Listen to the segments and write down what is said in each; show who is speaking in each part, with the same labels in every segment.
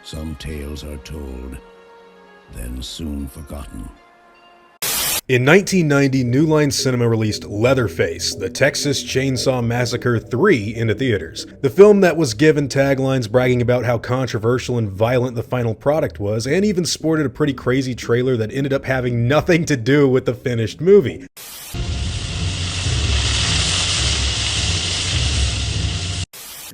Speaker 1: Some tales are told, then soon forgotten.
Speaker 2: In 1990, New Line Cinema released Leatherface, the Texas Chainsaw Massacre III into theaters. The film that was given taglines bragging about how controversial and violent the final product was, and even sported a pretty crazy trailer that ended up having nothing to do with the finished movie.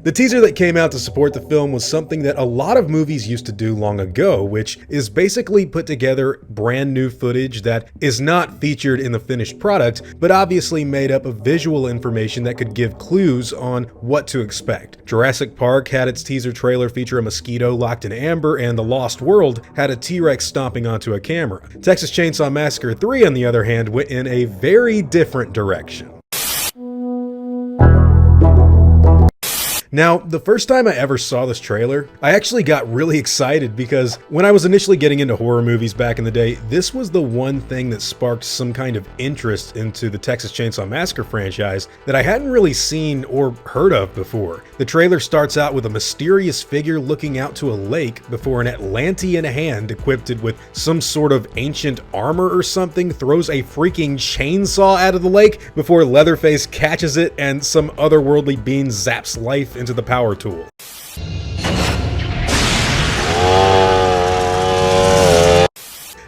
Speaker 2: The teaser that came out to support the film was something that a lot of movies used to do long ago, which is basically put together brand new footage that is not featured in the finished product, but obviously made up of visual information that could give clues on what to expect. Jurassic Park had its teaser trailer feature a mosquito locked in amber, and The Lost World had a T-Rex stomping onto a camera. Texas Chainsaw Massacre 3, on the other hand, went in a very different direction. Now, the first time I ever saw this trailer, I actually got really excited because when I was initially getting into horror movies back in the day, this was the one thing that sparked some kind of interest into the Texas Chainsaw Massacre franchise that I hadn't really seen or heard of before. The trailer starts out with a mysterious figure looking out to a lake before an Atlantean hand equipped with some sort of ancient armor or something throws a freaking chainsaw out of the lake before Leatherface catches it and some otherworldly being zaps life into the power tool.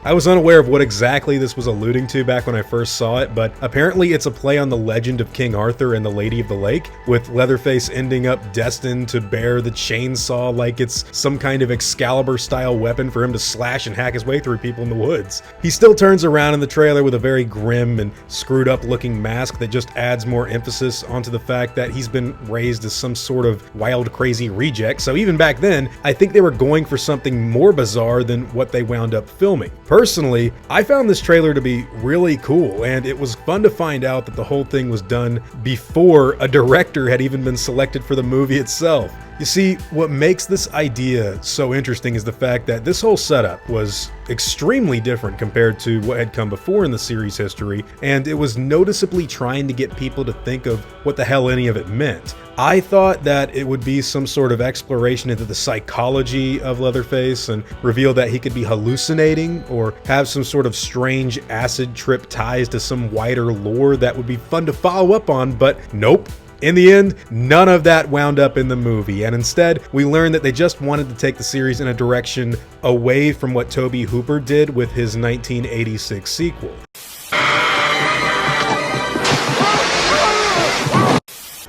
Speaker 2: I was unaware of what exactly this was alluding to back when I first saw it, but apparently it's a play on the legend of King Arthur and the Lady of the Lake, with Leatherface ending up destined to bear the chainsaw like it's some kind of Excalibur-style weapon for him to slash and hack his way through people in the woods. He still turns around in the trailer with a very grim and screwed up looking mask that just adds more emphasis onto the fact that he's been raised as some sort of wild, crazy reject, so even back then, I think they were going for something more bizarre than what they wound up filming. Personally, I found this trailer to be really cool, and it was fun to find out that the whole thing was done before a director had even been selected for the movie itself. You see, what makes this idea so interesting is the fact that this whole setup was extremely different compared to what had come before in the series history, and it was noticeably trying to get people to think of what the hell any of it meant. I thought that it would be some sort of exploration into the psychology of Leatherface and reveal that he could be hallucinating or have some sort of strange acid trip ties to some wider lore that would be fun to follow up on, but nope. In the end, none of that wound up in the movie, and instead, we learned that they just wanted to take the series in a direction away from what Tobe Hooper did with his 1986 sequel.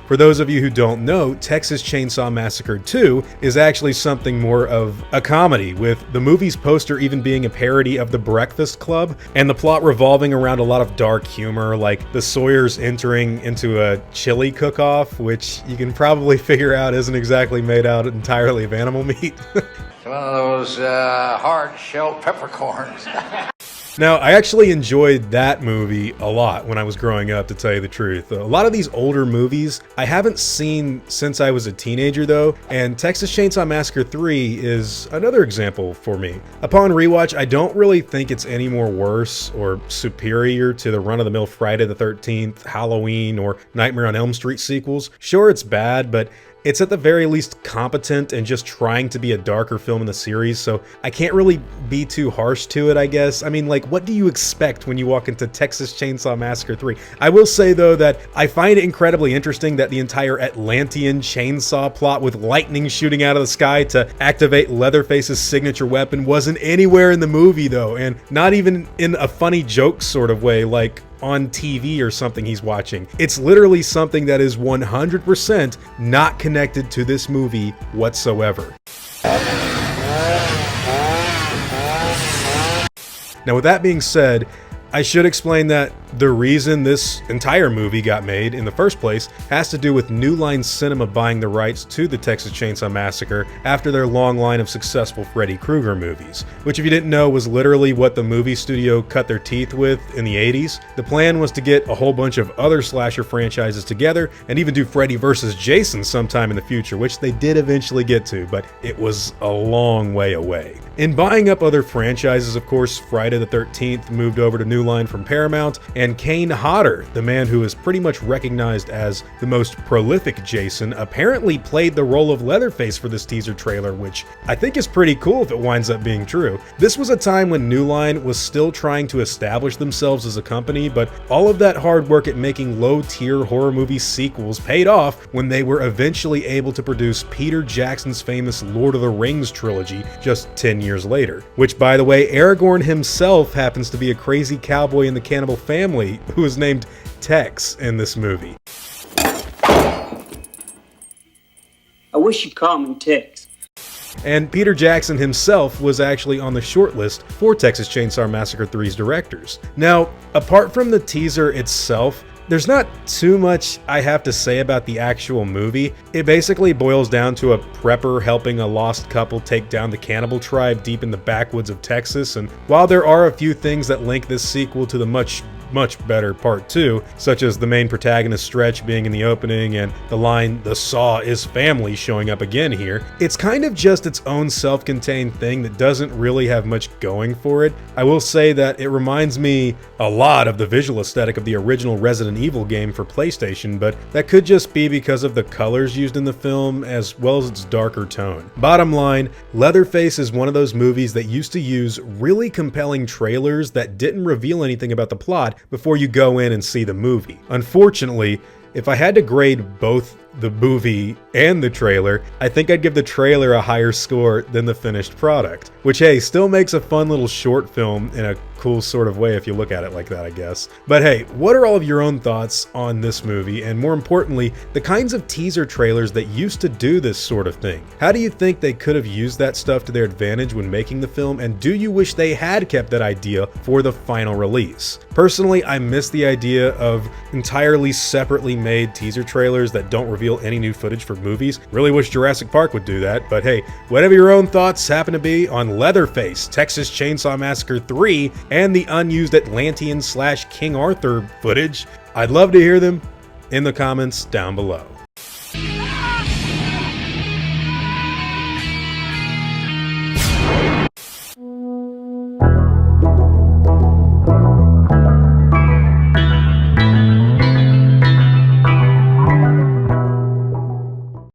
Speaker 2: For those of you who don't know, Texas Chainsaw Massacre II is actually something more of a comedy, with the movie's poster even being a parody of The Breakfast Club, and the plot revolving around a lot of dark humor, like the Sawyers entering into a chili cook-off, which you can probably figure out isn't exactly made out entirely of animal meat.
Speaker 3: One of those hard-shelled peppercorns.
Speaker 2: Now, I actually enjoyed that movie a lot when I was growing up, to tell you the truth. A lot of these older movies I haven't seen since I was a teenager though, and Texas Chainsaw Massacre 3 is another example for me. Upon rewatch, I don't really think it's any more worse or superior to the run-of-the-mill Friday the 13th, Halloween, or Nightmare on Elm Street sequels. Sure, it's bad, but it's at the very least competent and just trying to be a darker film in the series, so I can't really be too harsh to it, I guess. I mean, like, what do you expect when you walk into Texas Chainsaw Massacre 3? I will say, though, that I find it incredibly interesting that the entire Atlantean chainsaw plot with lightning shooting out of the sky to activate Leatherface's signature weapon wasn't anywhere in the movie, though, and not even in a funny joke sort of way, like on TV or something he's watching. It's literally something that is 100% not connected to this movie whatsoever. Now, with that being said, I should explain that the reason this entire movie got made in the first place has to do with New Line Cinema buying the rights to the Texas Chainsaw Massacre after their long line of successful Freddy Krueger movies, which, if you didn't know, was literally what the movie studio cut their teeth with in the 80s. The plan was to get a whole bunch of other slasher franchises together and even do Freddy vs. Jason sometime in the future, which they did eventually get to, but it was a long way away. In buying up other franchises, of course, Friday the 13th moved over to New Line from Paramount, and And Kane Hodder, the man who is pretty much recognized as the most prolific Jason, apparently played the role of Leatherface for this teaser trailer, which I think is pretty cool if it winds up being true. This was a time when New Line was still trying to establish themselves as a company, but all of that hard work at making low-tier horror movie sequels paid off when they were eventually able to produce Peter Jackson's famous Lord of the Rings trilogy just 10 years later. Which, by the way, Aragorn himself happens to be a crazy cowboy in the cannibal family who is named Tex in this movie.
Speaker 4: I wish you'd call me Tex.
Speaker 2: And Peter Jackson himself was actually on the shortlist for Texas Chainsaw Massacre 3's directors. Now, apart from the teaser itself, there's not too much I have to say about the actual movie. It basically boils down to a prepper helping a lost couple take down the cannibal tribe deep in the backwoods of Texas, and while there are a few things that link this sequel to the much better part 2, such as the main protagonist Stretch being in the opening and the line "the Saw is family" showing up again here, it's kind of just its own self-contained thing that doesn't really have much going for it. I will say that it reminds me a lot of the visual aesthetic of the original Resident Evil game for PlayStation, but that could just be because of the colors used in the film as well as its darker tone. Bottom line, Leatherface is one of those movies that used to use really compelling trailers that didn't reveal anything about the plot before you go in and see the movie. Unfortunately, if I had to grade both the movie and the trailer, I think I'd give the trailer a higher score than the finished product, which, hey, still makes a fun little short film in a cool sort of way if you look at it like that, I guess. But hey, what are all of your own thoughts on this movie, and more importantly, the kinds of teaser trailers that used to do this sort of thing? How do you think they could have used that stuff to their advantage when making the film, and do you wish they had kept that idea for the final release? Personally, I miss the idea of entirely separately made teaser trailers that don't reveal any new footage for movies. Really wish Jurassic Park would do that, but hey, whatever your own thoughts happen to be on Leatherface, Texas Chainsaw Massacre 3, and the unused Atlantean / King Arthur footage, I'd love to hear them in the comments down below.